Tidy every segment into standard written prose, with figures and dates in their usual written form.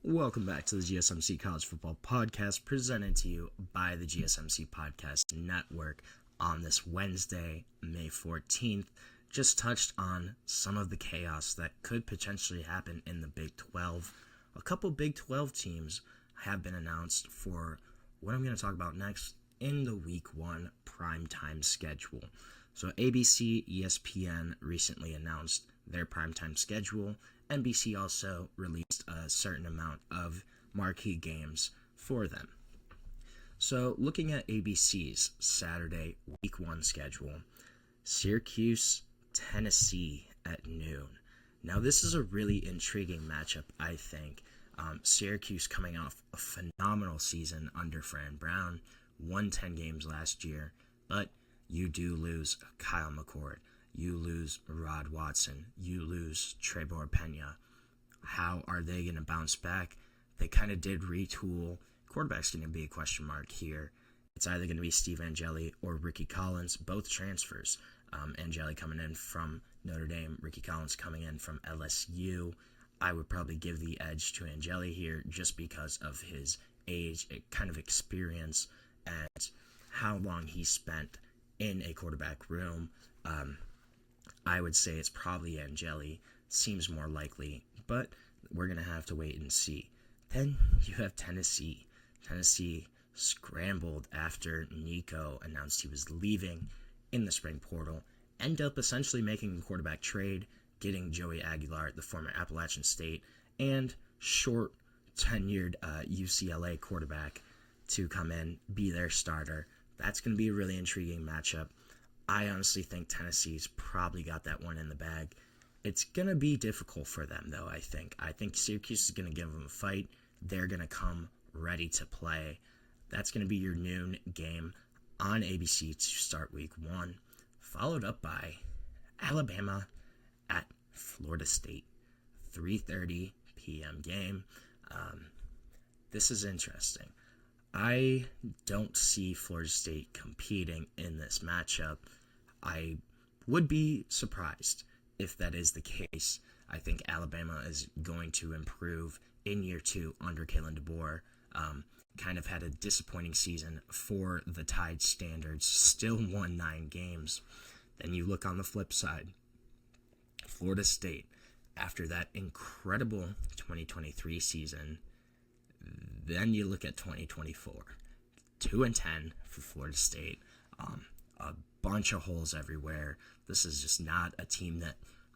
Welcome back to the GSMC College Football Podcast, presented to you by the GSMC Podcast Network on this Wednesday, May 14th. Just touched on some of the chaos that could potentially happen in the Big 12. A couple Big 12 teams have been announced for what I'm going to talk about next in the Week 1 primetime schedule. So ABC, ESPN recently announced their primetime schedule. NBC also released a certain amount of marquee games for them. So looking at ABC's Saturday Week 1 schedule, Syracuse, Tennessee at noon. Now this is a really intriguing matchup, I think. Syracuse coming off a phenomenal season under Fran Brown, won 10 games last year, but you do lose Kyle McCord. You lose Rod Watson. You lose Trebor Pena. How are they going to bounce back? They kind of did retool. Quarterback's going to be a question mark here. It's either going to be Steve Angeli or Ricky Collins, both transfers. Angeli coming in from Notre Dame, Ricky Collins coming in from LSU. I would probably give the edge to Angeli here just because of his age, kind of experience, and how long he spent in a quarterback room. I would say it's probably Angeli. Seems more likely, but we're going to have to wait and see. Then you have Tennessee. Tennessee scrambled after Nico announced he was leaving in the spring portal. End up essentially making a quarterback trade, getting Joey Aguilar, the former Appalachian State, and short tenured UCLA quarterback to come in, be their starter. That's going to be a really intriguing matchup. I honestly think Tennessee's probably got that one in the bag. It's going to be difficult for them, though, I think. I think Syracuse is going to give them a fight. They're going to come ready to play. That's going to be your noon game on ABC to start Week 1, followed up by Alabama at Florida State, 3:30 p.m. game. This is interesting. I don't see Florida State competing in this matchup. I would be surprised if that is the case. I think Alabama is going to improve in year 2 under Kalen DeBoer. Kind of had a disappointing season for the Tide standards. Still won 9 games. Then you look on the flip side. Florida State, after that incredible 2023 season, then you look at 2024, 2-10 for Florida State, a bunch of holes everywhere. This is just not a team that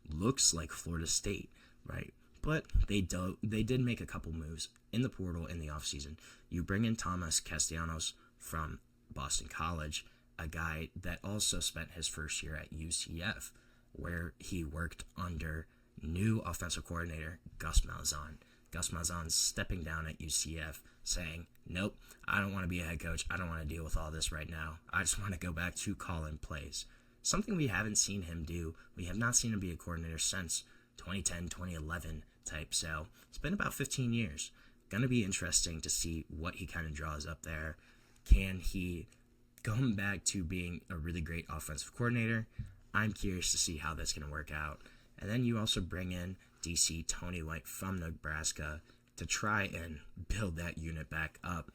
looks like Florida State, right? But they did make a couple moves in the portal in the offseason. You bring in Thomas Castellanos from Boston College, a guy that also spent his first year at UCF, where he worked under new offensive coordinator Gus Malzahn. Gus Malzahn's stepping down at UCF, saying, nope, I don't want to be a head coach. I don't want to deal with all this right now. I just want to go back to calling plays. Something we haven't seen him do. We have not seen him be a coordinator since 2010, 2011 type. So it's been about 15 years. Going to be interesting to see what he kind of draws up there. Can he come back to being a really great offensive coordinator? I'm curious to see how that's going to work out. And then you also bring in DC Tony White from Nebraska to try and build that unit back up.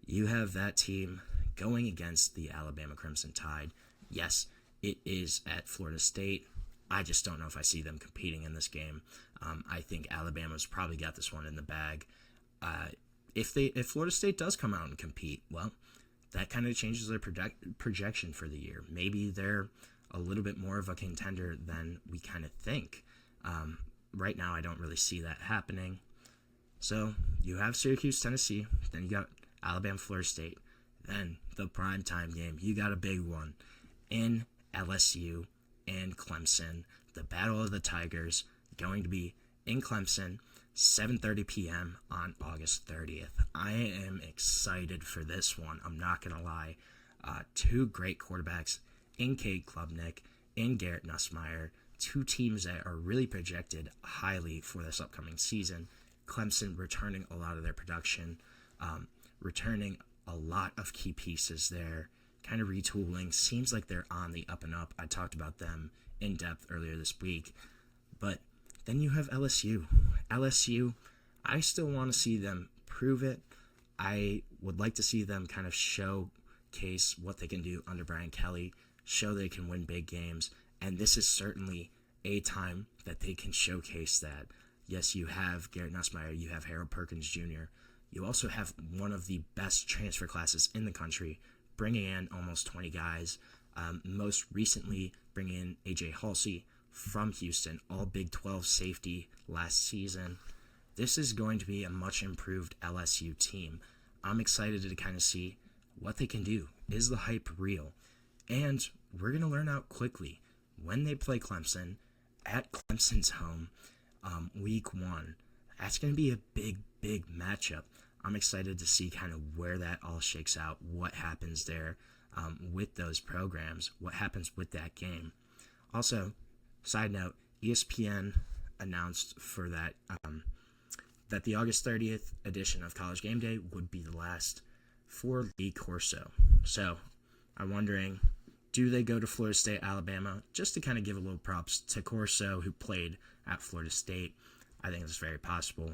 You have that team going against the Alabama Crimson Tide. Yes, it is at Florida State. I just don't know if I see them competing in this game. I think Alabama's probably got this one in the bag. If Florida State does come out and compete, well, that kind of changes their projection for the year. Maybe they're a little bit more of a contender than we kind of think. Right now, I don't really see that happening. So you have Syracuse, Tennessee, then you got Alabama, Florida State, then the primetime game. You got a big one in LSU and Clemson. The Battle of the Tigers going to be in Clemson, 7:30 p.m. on August 30th. I am excited for this one. I'm not going to lie. 2 great quarterbacks in Cade Klubnik, in Garrett Nussmeier. 2 teams that are really projected highly for this upcoming season. Clemson returning a lot of their production, returning a lot of key pieces there, kind of retooling. Seems like they're on the up and up. I talked about them in depth earlier this week. But then you have LSU. LSU, I still want to see them prove it. I would like to see them kind of showcase what they can do under Brian Kelly, show they can win big games, and this is certainly a time that they can showcase that. Yes, you have Garrett Nussmeier, you have Harold Perkins Jr., you also have one of the best transfer classes in the country, bringing in almost 20 guys. Most recently, bringing in A.J. Halsey from Houston, all Big 12 safety last season. This is going to be a much improved LSU team. I'm excited to kind of see what they can do. Is the hype real? And we're going to learn out quickly when they play Clemson at Clemson's home week 1. That's going to be a big matchup. I'm excited to see kind of where that all shakes out, what happens there with those programs, what happens with that game. Also, side note, ESPN announced for that that the August 30th edition of College GameDay would be the last for Lee Corso. So I'm wondering, do they go to Florida State, Alabama? Just to kind of give a little props to Corso, who played at Florida State. I think it's very possible.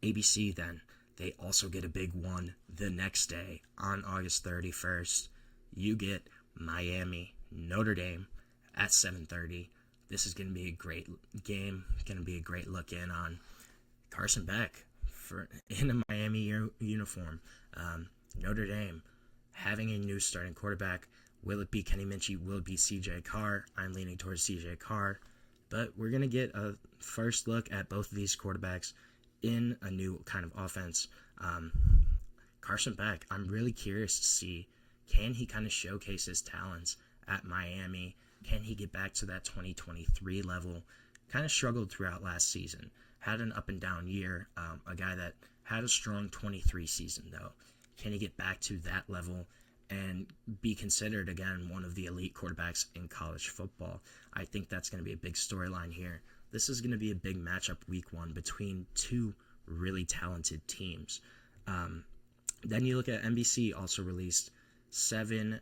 ABC, then, they also get a big one the next day on August 31st. You get Miami, Notre Dame at 7:30. This is going to be a great game. Going to be a great look in on Carson Beck in a Miami uniform. Notre Dame having a new starting quarterback. Will it be Kenny Minchie? Will it be C.J. Carr? I'm leaning towards C.J. Carr. But we're going to get a first look at both of these quarterbacks in a new kind of offense. Carson Beck, I'm really curious to see, can he kind of showcase his talents at Miami? Can he get back to that 2023 level? Kind of struggled throughout last season. Had an up and down year. A guy that had a strong 23 season, though. Can he get back to that level and be considered, again, one of the elite quarterbacks in college football? I think that's going to be a big storyline here. This is going to be a big matchup week 1 between two really talented teams. Then you look at NBC also released 7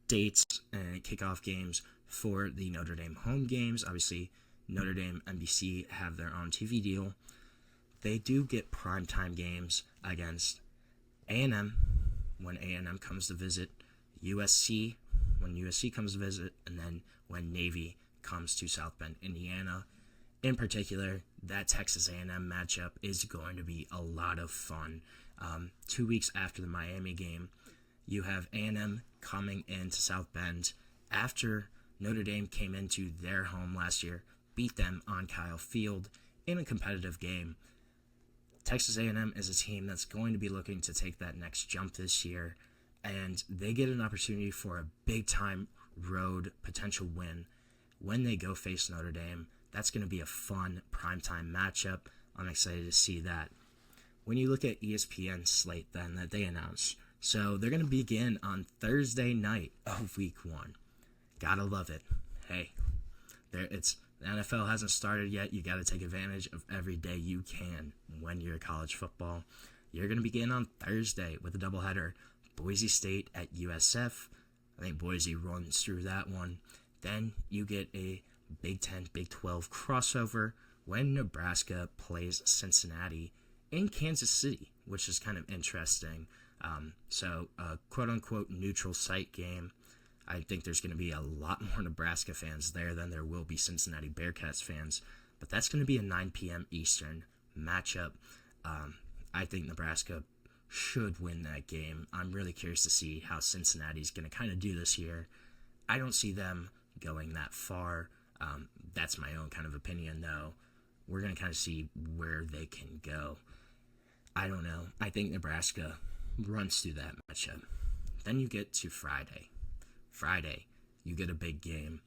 dates and kickoff games for the Notre Dame home games. Obviously, Notre Dame, NBC have their own TV deal. They do get primetime games against A&M when A&M comes to visit, USC when USC comes to visit, and then when Navy comes to South Bend, Indiana. In particular, that Texas A&M matchup is going to be a lot of fun. 2 weeks after the Miami game, you have A&M coming into South Bend after Notre Dame came into their home last year, beat them on Kyle Field in a competitive game. Texas A&M is a team that's going to be looking to take that next jump this year, and they get an opportunity for a big-time road potential win when they go face Notre Dame. That's going to be a fun primetime matchup. I'm excited to see that. When you look at ESPN Slate, then, that they announced, so they're going to begin on Thursday night of week 1. Gotta love it. Hey, the NFL hasn't started yet. You got to take advantage of every day you can when you're college football. You're going to begin on Thursday with a doubleheader. Boise State at USF. I think Boise runs through that one. Then you get a Big 10, Big 12 crossover when Nebraska plays Cincinnati in Kansas City, which is kind of interesting. So a quote-unquote neutral site game. I think there's going to be a lot more Nebraska fans there than there will be Cincinnati Bearcats fans. But that's going to be a 9 p.m. Eastern matchup. I think Nebraska should win that game. I'm really curious to see how Cincinnati's going to kind of do this year. I don't see them going that far. That's my own kind of opinion, though. We're going to kind of see where they can go. I don't know. I think Nebraska runs through that matchup. Then you get to Friday. Friday, you get a big game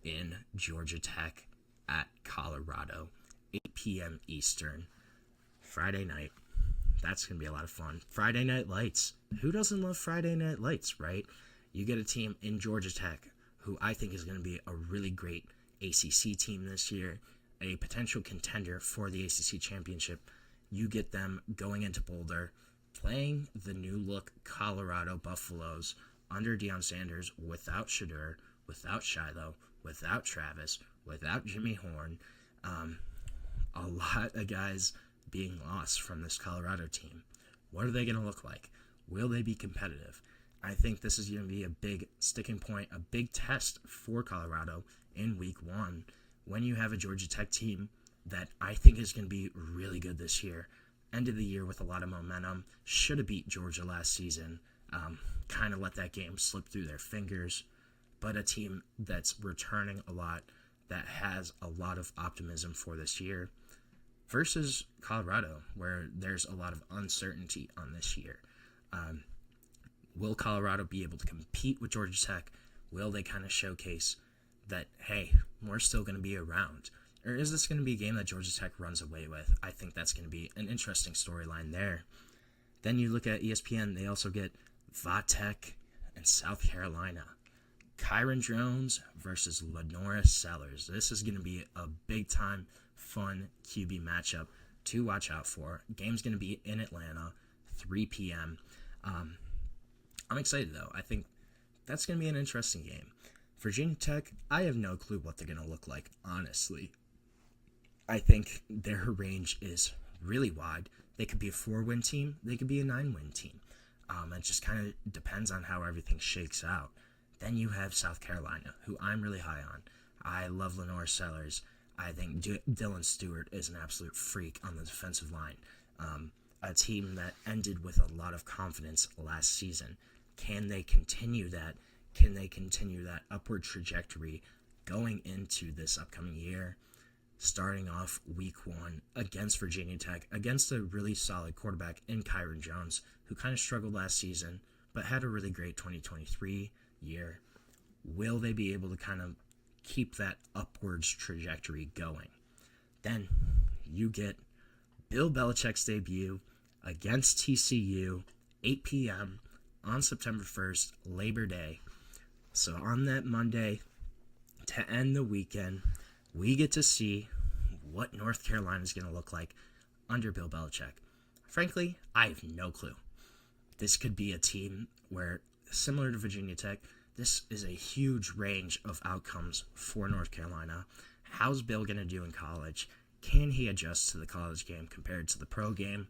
in Georgia Tech at Colorado, 8 p.m. Eastern. Friday night. That's going to be a lot of fun. Friday Night Lights. Who doesn't love Friday Night Lights, right? You get a team in Georgia Tech who I think is going to be a really great ACC team this year, a potential contender for the ACC championship. You get them going into Boulder, playing the new-look Colorado Buffaloes under Deion Sanders without Shedeur, without Shiloh, without Travis, without Jimmy Horn. a lot of guys being lost from this Colorado team. What are they going to look like? Will they be competitive? I think this is going to be a big sticking point, a big test for Colorado in week 1 when you have a Georgia Tech team that I think is going to be really good this year. End of the year with a lot of momentum. Should have beat Georgia last season. Kind of let that game slip through their fingers. But a team that's returning a lot, that has a lot of optimism for this year, versus Colorado, where there's a lot of uncertainty on this year. Will Colorado be able to compete with Georgia Tech? Will they kind of showcase that, hey, we're still going to be around? Or is this going to be a game that Georgia Tech runs away with? I think that's going to be an interesting storyline there. Then you look at ESPN, they also get Va-Tech and South Carolina. Kyron Jones versus Lenora Sellers. This is going to be a big-time, fun QB matchup to watch out for. Game's going to be in Atlanta, 3 p.m. I'm excited, though. I think that's going to be an interesting game. Virginia Tech, I have no clue what they're going to look like, honestly. I think their range is really wide. They could be a 4-win team. They could be a 9-win team. It just kind of depends on how everything shakes out. Then you have South Carolina, who I'm really high on. I love Lenore Sellers. I think Dylan Stewart is an absolute freak on the defensive line. A team that ended with a lot of confidence last season. Can they continue that? Can they continue that upward trajectory going into this upcoming year? Starting off week 1 against Virginia Tech, against a really solid quarterback in Kyron Jones, who kind of struggled last season, but had a really great 2023 year. Will they be able to kind of keep that upwards trajectory going? Then you get Bill Belichick's debut against TCU, 8 p.m. on September 1st, Labor Day. So on that Monday, to end the weekend, we get to see what North Carolina is going to look like under Bill Belichick. Frankly, I have no clue. This could be a team where, similar to Virginia Tech, this is a huge range of outcomes for North Carolina. How's Bill going to do in college? Can he adjust to the college game compared to the pro game?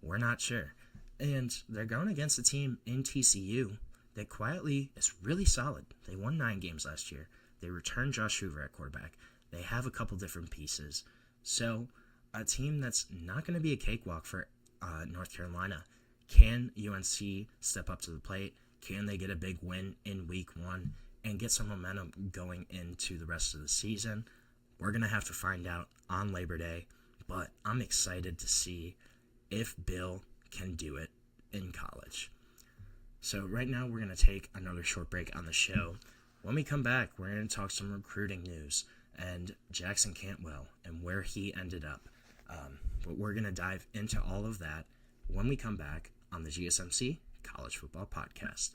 We're not sure. And they're going against a team in TCU that quietly is really solid. They won 9 games last year. They returned Josh Hoover at quarterback. They have a couple different pieces. So, a team that's not going to be a cakewalk for North Carolina. Can UNC step up to the plate? Can they get a big win in week 1 and get some momentum going into the rest of the season? We're going to have to find out on Labor Day, but I'm excited to see if Bill can do it in college. So right now we're going to take another short break on the show. When we come back, we're going to talk some recruiting news and Jackson Cantwell and where he ended up. But we're going to dive into all of that when we come back on the GSMC College Football Podcast.